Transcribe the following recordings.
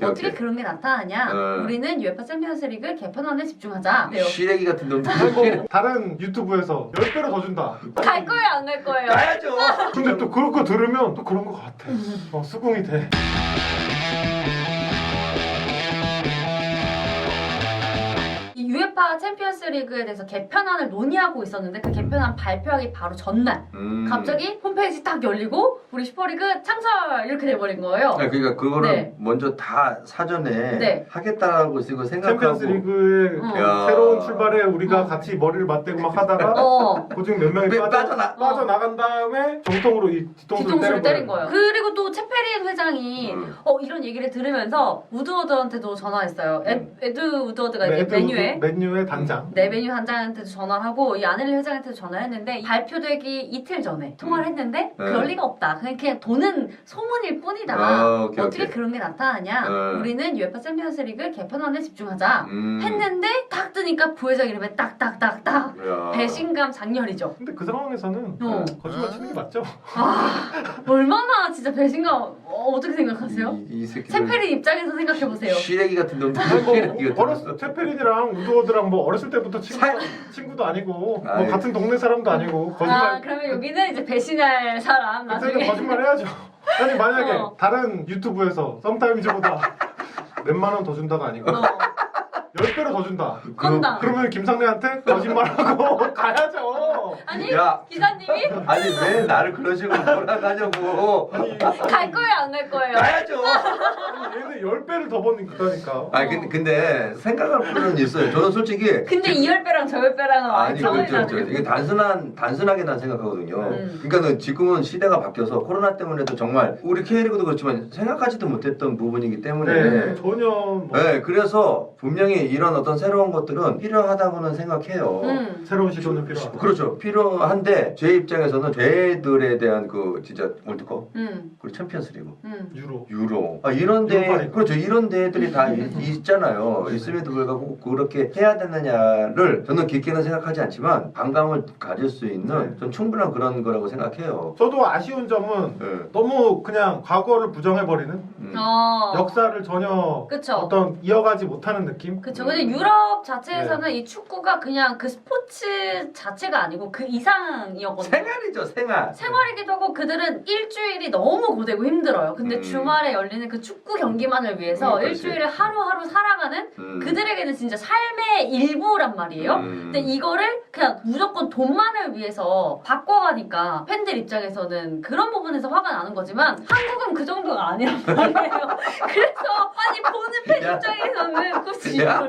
어떻게 그런 게 나타나냐? 우리는 UEFA 챔피언스리그 개편안에 집중하자. 시래기 같은 놈들. 아이고, 다른 유튜브에서 10배로 더 준다. 갈 거예요, 안 갈 거예요? 가야죠. 근데 또 그런 거 들으면 또 그런 거 같아. 수긍이 돼. 이 UEFA 챔피언스리그에 대해서 개편안을 논의하고 있었는데 그 개편안 발표하기 바로 전날 갑자기 홈페이지 딱 열리고 우리 슈퍼리그 창설 이렇게 돼버린 거예요. 네, 그러니까 그거를 네. 먼저 다 사전에 네. 하겠다라고 이거 생각하고 챔피언스리그의 야. 새로운 출발에 우리가 같이 머리를 맞대고 막 하다가 그중 몇 명이 빠져나간 다음에 정통으로 이 뒤통수를 때린 거예요. 거예요. 그리고 또 채페린 회장이 이런 얘기를 들으면서 우드워드한테도 전화했어요. 에드 우드워드가 이제 맨유의 단장. 네, 맨유 단장한테도 전화를 하고 이 아넬리 회장한테도 전화를 했는데 발표되기 이틀 전에 통화를 했는데 그럴 리가 없다. 그냥 도는 소문일 뿐이다. 어떻게 그런 게 나타나냐? 우리는 UEFA 챔피언스리그 개편안에 집중하자. 했는데 딱 뜨니까 부회장 이름에 딱딱딱딱 배신감 장렬이죠. 근데 그 상황에서는 거짓말 치는 게 맞죠? 얼마나 진짜 배신감 어떻게 생각하세요? 이 새끼들 채페린 입장에서 생각해보세요. 시래기 같은 놈들. 채페린이랑 우드워드랑 뭐 어렸을 때부터 친구도 아니고 뭐 같은 동네 사람도 아니고 거짓말. 그러면 여기는 이제 배신할 사람 그때는 나중에 거짓말 해야죠. 아니 만약에 다른 유튜브에서 썸타임즈보다 몇만 원 더 준다가 아니고 10배로 더 준다. 건다. 그러면 김상래한테 거짓말하고 가야죠. 아니 야. 기사님이 아니 왜 나를 그런 식으로 몰아가냐고. 갈 거예요 안 갈 거예요? 가야죠. 아니 얘는 10배를 더 버니까. 아니 근데 생각할 필요는 있어요. 저는 솔직히 근데 이 10배랑 저 10배랑은 아니 차원이 그렇죠. 다르죠. 이게 단순하게 난 생각하거든요. 그러니까는 지금은 시대가 바뀌어서 코로나 때문에도 정말 우리 K리그도 그렇지만 생각하지도 못했던 부분이기 때문에 전혀 뭐 네, 그래서 분명히 이런 어떤 새로운 것들은 필요하다고는 생각해요. 새로운 시도는 필요하다. 그렇죠. 필요한데 제 입장에서는 쟤들에 대한 그 진짜 월드컵 그리고 챔피언스리그 유로 이런 대 유로파리그. 그렇죠. 이런 대회들이 다 있잖아요. 있음에도 불구하고 그렇게 해야 되느냐를 저는 깊게는 생각하지 않지만 반감을 가질 수 있는 전 충분한 그런 거라고 생각해요. 저도 아쉬운 점은 너무 그냥 과거를 부정해버리는 역사를 전혀 그쵸. 어떤 이어가지 못하는 느낌? 그쵸. 근데 유럽 자체에서는 이 축구가 그냥 그 스포츠 자체가 아니고 그 이상이었거든요. 생활이죠, 생활. 생활이기도 하고 그들은 일주일이 너무 고되고 힘들어요. 근데 주말에 열리는 그 축구 경기만을 위해서 일주일을 하루하루 살아가는 그들에게는 진짜 삶의 일부란 말이에요. 근데 이거를 그냥 무조건 돈만을 위해서 바꿔가니까 팬들 입장에서는 그런 부분에서 화가 나는 거지만 한국은 그 정도가 아니란 말이에요. 그래서 아니 보는 팬 입장에서는 굳이 이거를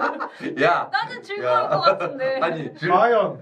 야, 나는 즐거울 것 같은데. 아니, 과연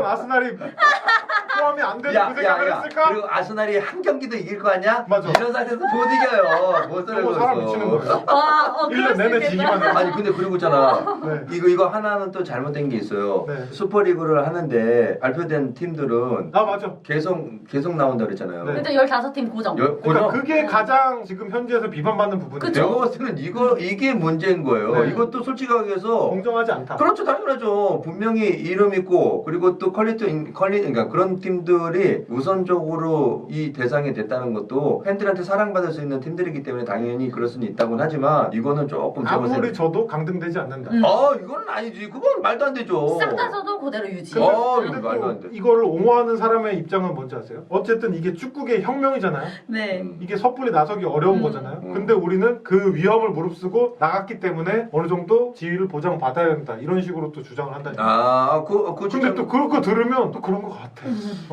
아스날이 포함이 안 되는 그 생각을 했을까? 그리고 아스날이 한 경기도 이길 거 아니야? 맞아. 이런 상태에서 못 이겨요. 못 너무 사람 미치는 거야. 와, 1년 내내 지기만 해. 아니 근데 그리고 있잖아. 네. 이거 하나는 또 잘못된 게 있어요. 네. 슈퍼리그를 하는데 발표된 팀들은 맞아. 계속 나온다 그랬잖아요. 네. 근데 15팀 고정. 그러니까 그게 가장 지금 현지에서 비판받는 부분이에요. 그쵸. 내가 봤을 때는 이게 문제인 거예요. 네. 이것도 솔직하게 해서 공정하지 않다. 그렇죠, 당연하죠. 분명히 이름 있고 그리고 또 그러니까 그런 팀들이 우선적으로 이 대상이 됐다는 것도 팬들한테 사랑받을 수 있는 팀들이기 때문에 당연히 그럴 수는 있다고는 하지만 이거는 조금 아무리 저도 강등되지 않는다. 이거는 아니지. 그건 말도 안 되죠. 싹 다서도 그대로 유지. 근데 말도 안 또 돼. 이거를 옹호하는 사람의 입장은 뭔지 아세요? 어쨌든 이게 축구계 혁명이잖아요. 네. 이게 섣불리 나서기 어려운 거잖아요. 근데 우리는 그 위험을 무릅쓰고 나갔기 때문에 어느 정도 지위를 보장받아야 된다. 이런 식으로 또 주장을 한다니까. 근데 또 그거 들으면 또 그런 거 같아.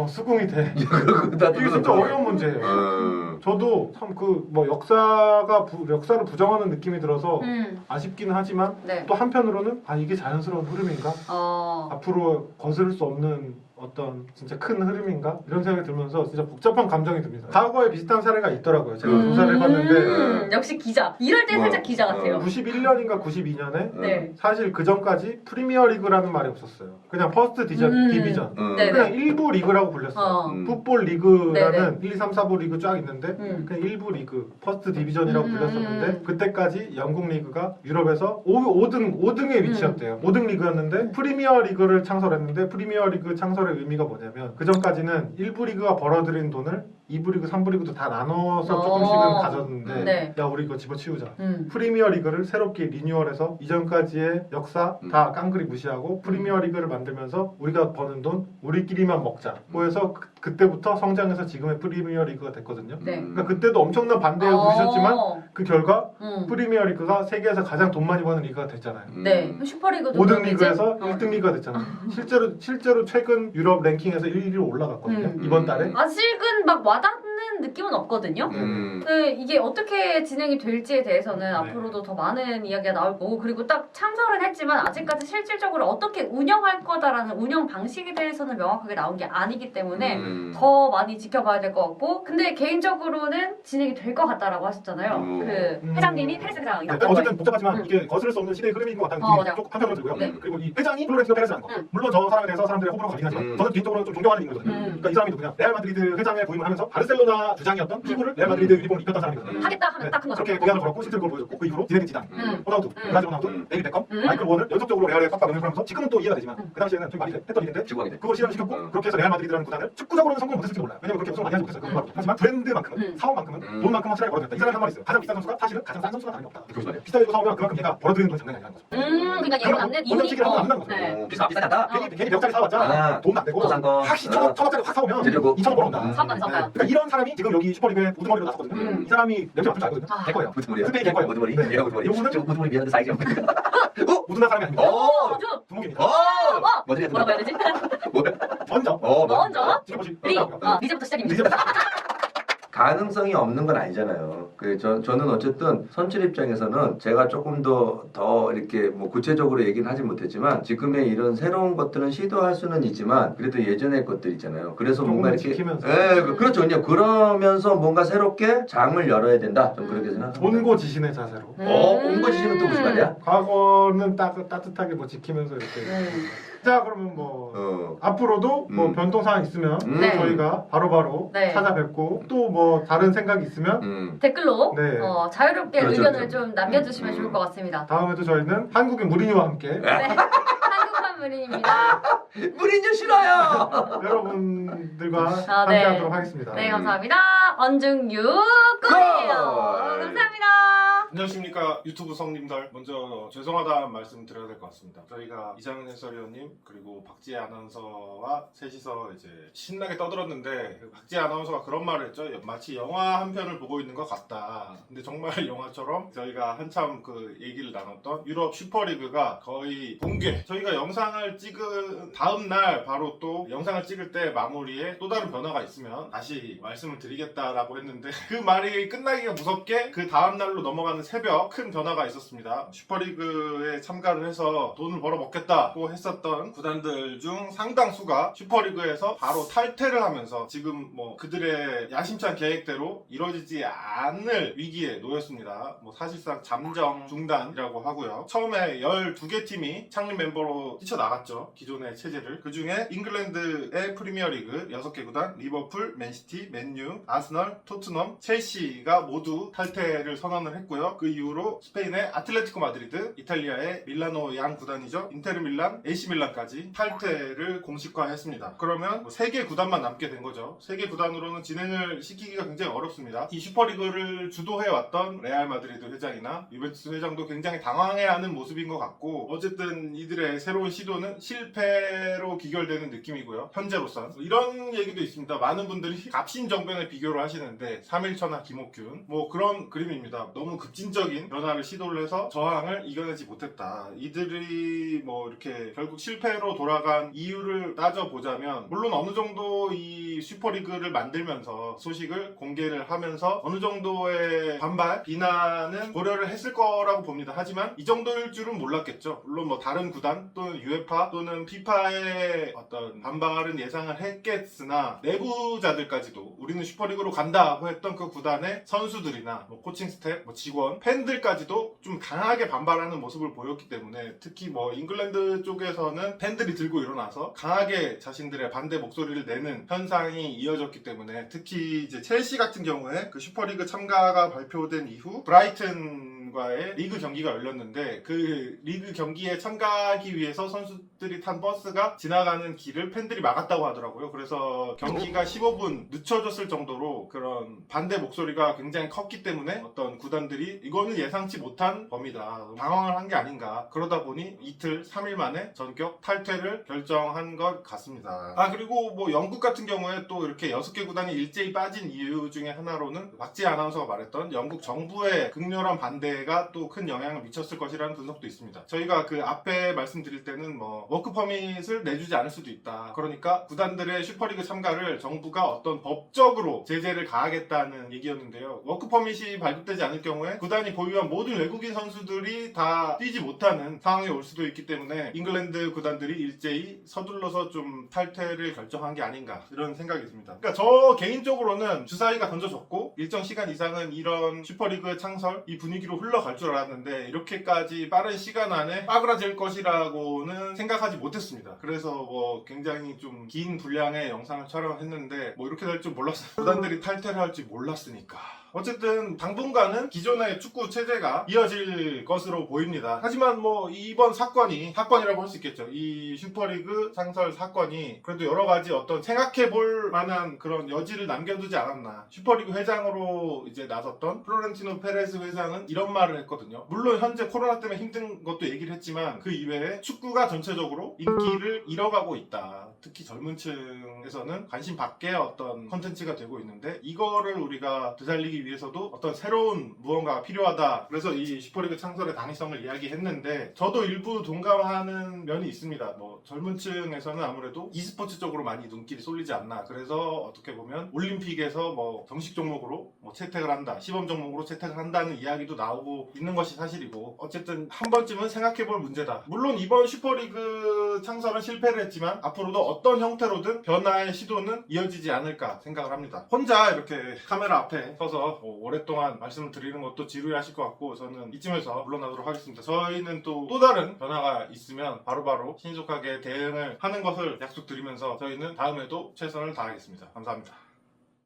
수긍이 돼. 이게 진짜 어려운 문제예요. 저도 참 그 뭐 역사를 부정하는 느낌이 들어서 아쉽기는 하지만 네. 또 한편으로는 이게 자연스러운 흐름인가? 앞으로 거스를 수 없는 어떤 진짜 큰 흐름인가? 이런 생각이 들면서 진짜 복잡한 감정이 듭니다. 과거에 비슷한 사례가 있더라고요. 제가 조사를 해봤는데 역시 기자. 이럴 때 살짝 기자 같아요. 91년인가 92년에 네. 사실 그 전까지 프리미어리그라는 말이 없었어요. 그냥 퍼스트 디비전. 네네. 그냥 일부 리그라고 불렸어요. 풋볼 리그라는 1, 2, 3, 4부 리그 쫙 있는데 그냥 일부 리그, 퍼스트 디비전이라고 불렸었는데 그때까지 영국 리그가 유럽에서 5등에 위치했대요. 5등 리그였는데 프리미어 리그를 창설했는데 프리미어 리그 창설의 의미가 뭐냐면 그 전까지는 일부 리그가 벌어들인 돈을 2부 리그, 3부 리그도 다 나눠서 조금씩은 가졌는데 네. 야 우리 이거 집어치우자. 프리미어 리그를 새롭게 리뉴얼해서 이전까지의 역사 다 깡그리 무시하고 프리미어 리그를 만들면서 우리가 버는 돈 우리끼리만 먹자. 그래서 그때부터 성장해서 지금의 프리미어 리그가 됐거든요. 네. 그러니까 그때도 엄청난 반대에 부딪혔지만 그 결과 프리미어 리그가 세계에서 가장 돈 많이 버는 리그가 됐잖아요. 네. 슈퍼리그도 5등 리그에서 1등 리그가 됐잖아요. 실제로 최근 유럽 랭킹에서 1위로 올라갔거든요. 이번 달에. 아직은 막 와닿는 느낌은 없거든요. 이게 어떻게 진행이 될지에 대해서는 앞으로도 더 많은 이야기가 나올 거고, 그리고 딱 창설은 했지만 아직까지 실질적으로 어떻게 운영할 거다라는 운영 방식에 대해서는 명확하게 나온 게 아니기 때문에 더 많이 지켜봐야 될 것 같고, 근데 개인적으로는 진행이 될 것 같다라고 하셨잖아요. 그 회장님이 페레스 회장이다. 어쨌든 복잡하지만 이게 거스를 수 없는 시대의 흐름인 것 같다는 느낌이 조금 한편으로 들고요. 그리고 이 회장이 플로렌티노 페레스라는 거. 물론 저 사람에 대해서 사람들의 호불호가 갈리긴 하지만 저는 개인적으로 좀 존경하는 인물이거든요. 그러니까 이 사람이 누구냐? 레알 마드리드 회장에 부임을 하면서 바르셀로나 주장이었던 피구를 레알 마드리드 유니폼을 입혔던 사람이거든요. 하겠다 하면 딱 큰 거죠. 그렇게 공약을 걸었고 실제로 그걸 보여줬고 그 이후로 디네딘 지단, 호나우두, 브라질 호나우두, 데이비 베컴, 마이클 오원을 연속적으로 레알에 빡빡 영입하면서 지금은 또 이해가 되지만 그 당시에는 좀 말이 했던 일인데 그걸 실현을 시켰고 그렇게 해서 레알 마드리드라는 구단을 축구적으로는 성공 못했을지 몰라요. 왜냐면 그렇게 우승을 많이 하지 못했어요. 하지만 브랜드만큼은 사원만큼은 돈만큼 확실하게 벌어냈다. 이 사람이 한 말이 있어요. 가장 비싼 선수가 사실은 가장 싼 선수가 다름이 없다. 비싸게 주고 사오면 그만큼 얘가 벌어들이는 돈이 장난이 아니라는 거죠. 그러니까 얘가 남는 이윤이 원정치기를 하면 안 된다는 거죠. 비싸지 않다. 괜히 벽짜리 사왔자 돈도 안 되고 확실히 천원짜리 확 사오면 2천원 벌어온다. 그러니까 이런 사람이 지금 여기 슈퍼리그에 우두머리로 나섰거든요. 이 사람이 냄새 맡을 줄 알거든요. 될 거예요. 스페인 될 거예요. 우두머리. 네. 우두머리. 요거는 우두머리 미안한데 사이즈. 우둔한 사람이 아닙니다. 두목입니다. 뭐라고 해야 되지? 먼저. 먼저. 지켜보시. 이제부터 시작입니다. 가능성이 없는 건 아니잖아요. 저는 어쨌든 선출 입장에서는 제가 조금 더 이렇게 뭐 구체적으로 얘기는 하지 못했지만 지금의 이런 새로운 것들은 시도할 수는 있지만 그래도 예전의 것들 있잖아요. 그래서 뭔가 이렇게 지키면서. 그렇죠. 그냥 그러면서 뭔가 새롭게 장을 열어야 된다. 좀 그렇게 생각합니다. 온고지신의 자세로. 온고지신은 또 무슨 말이야? 과거는 따뜻하게 뭐 지키면서 이렇게. 자 그러면 뭐 앞으로도 뭐 변동사항 있으면 저희가 바로바로 찾아뵙고 또 뭐 다른 생각이 있으면 댓글로 자유롭게 그렇죠, 의견을 그렇죠. 좀 남겨주시면 좋을 것 같습니다. 다음에도 저희는 한국의 무리뉴와 함께 네. 한국판 무린입니다. 무리뉴 싫어요. 여러분들과 네. 함께하도록 하겠습니다. 네, 감사합니다. 언중유 꿀이에요. 감사합니다. 안녕하십니까 유튜브 성님들. 먼저 죄송하다는 말씀 드려야 될 것 같습니다. 저희가 이장은 해설위원님 그리고 박지혜 아나운서와 셋이서 이제 신나게 떠들었는데 박지혜 아나운서가 그런 말을 했죠. 마치 영화 한 편을 보고 있는 것 같다. 근데 정말 영화처럼 저희가 한참 그 얘기를 나눴던 유럽 슈퍼리그가 거의 붕괴. 저희가 영상을 찍은 다음 날 바로 또 영상을 찍을 때 마무리에 또 다른 변화가 있으면 다시 말씀을 드리겠다라고 했는데 그 말이 끝나기가 무섭게 그 다음 날로 넘어가는 새벽 큰 변화가 있었습니다. 슈퍼리그에 참가를 해서 돈을 벌어먹겠다고 했었던 구단들 중 상당수가 슈퍼리그에서 바로 탈퇴를 하면서 지금 뭐 그들의 야심찬 계획대로 이루어지지 않을 위기에 놓였습니다. 뭐 사실상 잠정 중단이라고 하고요. 처음에 12개 팀이 창립 멤버로 뛰쳐나갔죠. 기존의 체제를. 그 중에 잉글랜드의 프리미어리그 6개 구단 리버풀, 맨시티, 맨유, 아스널, 토트넘, 첼시가 모두 탈퇴를 선언을 했고요. 그 이후로 스페인의 아틀레티코 마드리드, 이탈리아의 밀라노 양 구단이죠. 인테르 밀란, AC 밀란까지 탈퇴를 공식화했습니다. 그러면 3개 구단만 남게 된 거죠. 3개 구단으로는 진행을 시키기가 굉장히 어렵습니다. 이 슈퍼리그를 주도해왔던 레알 마드리드 회장이나 유벤투스 회장도 굉장히 당황해하는 모습인 것 같고 어쨌든 이들의 새로운 시도는 실패로 기결되는 느낌이고요. 현재로선 이런 얘기도 있습니다. 많은 분들이 갑신정변에 비교를 하시는데 3일천하 김옥균 뭐 그런 그림입니다. 너무 급진적인 변화를 시도를 해서 저항을 이겨내지 못했다. 이들이 뭐 이렇게 결국 실패로 돌아간 이유를 따져보자면 물론 어느 정도 이 슈퍼리그를 만들면서 소식을 공개를 하면서 어느 정도의 반발, 비난은 고려를 했을 거라고 봅니다. 하지만 이 정도일 줄은 몰랐겠죠. 물론 뭐 다른 구단 또는 UEFA 또는 피파의 어떤 반발은 예상을 했겠으나 내부자들까지도 우리는 슈퍼리그로 간다고 했던 그 구단의 선수들이나 뭐 코칭 스태프, 뭐 직원, 팬들까지도 좀 강하게 반발하는 모습을 보였기 때문에 특히 뭐 잉글랜드 쪽에서는 팬들이 들고 일어나서 강하게 자신들의 반대 목소리를 내는 현상이 이어졌기 때문에 특히 이제 첼시 같은 경우에 그 슈퍼리그 참가가 발표된 이후 브라이튼 팀과의 리그 경기가 열렸는데 그 리그 경기에 참가하기 위해서 선수들이 탄 버스가 지나가는 길을 팬들이 막았다고 하더라고요. 그래서 경기가 15분 늦춰졌을 정도로 그런 반대 목소리가 굉장히 컸기 때문에 어떤 구단들이 이거는 예상치 못한 범이다, 당황을 한 게 아닌가, 그러다 보니 이틀 3일 만에 전격 탈퇴를 결정한 것 같습니다. 그리고 뭐 영국 같은 경우에 또 이렇게 6개 구단이 일제히 빠진 이유 중에 하나로는 박지혜 아나운서가 말했던 영국 정부의 극렬한 반대가 또 큰 영향을 미쳤을 것이라는 분석도 있습니다. 저희가 그 앞에 말씀드릴 때는 뭐 워크 퍼밋을 내주지 않을 수도 있다, 그러니까 구단들의 슈퍼리그 참가를 정부가 어떤 법적으로 제재를 가하겠다는 얘기였는데요. 워크 퍼밋이 발급되지 않을 경우에 구단이 보유한 모든 외국인 선수들이 다 뛰지 못하는 상황이 올 수도 있기 때문에 잉글랜드 구단들이 일제히 서둘러서 좀 탈퇴를 결정한 게 아닌가, 이런 생각이 듭니다. 그러니까 저 개인적으로는 주사위가 던져졌고 일정 시간 이상은 이런 슈퍼리그 창설 이 분위기로 흘러갈 줄 알았는데 이렇게까지 빠른 시간 안에 빠그라질 것이라고는 생각하지 못했습니다. 그래서 뭐 굉장히 좀 긴 분량의 영상을 촬영했는데 뭐 이렇게 될 줄 몰랐어요. 구단들이 탈퇴를 할 줄 몰랐으니까. 어쨌든 당분간은 기존의 축구 체제가 이어질 것으로 보입니다. 하지만 뭐 이번 사건이라고 할 수 있겠죠. 이 슈퍼리그 창설 사건이 그래도 여러 가지 어떤 생각해볼 만한 그런 여지를 남겨두지 않았나. 슈퍼리그 회장으로 이제 나섰던 플로렌티노 페레스 회장은 이런 말을 했거든요. 물론 현재 코로나 때문에 힘든 것도 얘기를 했지만 그 이외에 축구가 전체적으로 인기를 잃어가고 있다. 특히 젊은 층에서는 관심 밖의 어떤 컨텐츠가 되고 있는데 이거를 우리가 되살리기 위해서도 어떤 새로운 무언가가 필요하다. 그래서 이 슈퍼리그 창설의 당위성을 이야기했는데 저도 일부 동감하는 면이 있습니다. 뭐 젊은 층에서는 아무래도 e스포츠 쪽으로 많이 눈길이 쏠리지 않나. 그래서 어떻게 보면 올림픽에서 뭐 정식 종목으로 뭐 채택을 한다, 시범 종목으로 채택을 한다는 이야기도 나오고 있는 것이 사실이고, 어쨌든 한 번쯤은 생각해볼 문제다. 물론 이번 슈퍼리그 창설은 실패를 했지만 앞으로도 어떤 형태로든 변화의 시도는 이어지지 않을까 생각을 합니다. 혼자 이렇게 카메라 앞에 서서 오랫동안 말씀을 드리는 것도 지루해하실 것 같고 저는 이쯤에서 물러나도록 하겠습니다. 저희는 또 다른 변화가 있으면 바로바로 신속하게 대응을 하는 것을 약속드리면서 저희는 다음에도 최선을 다하겠습니다. 감사합니다.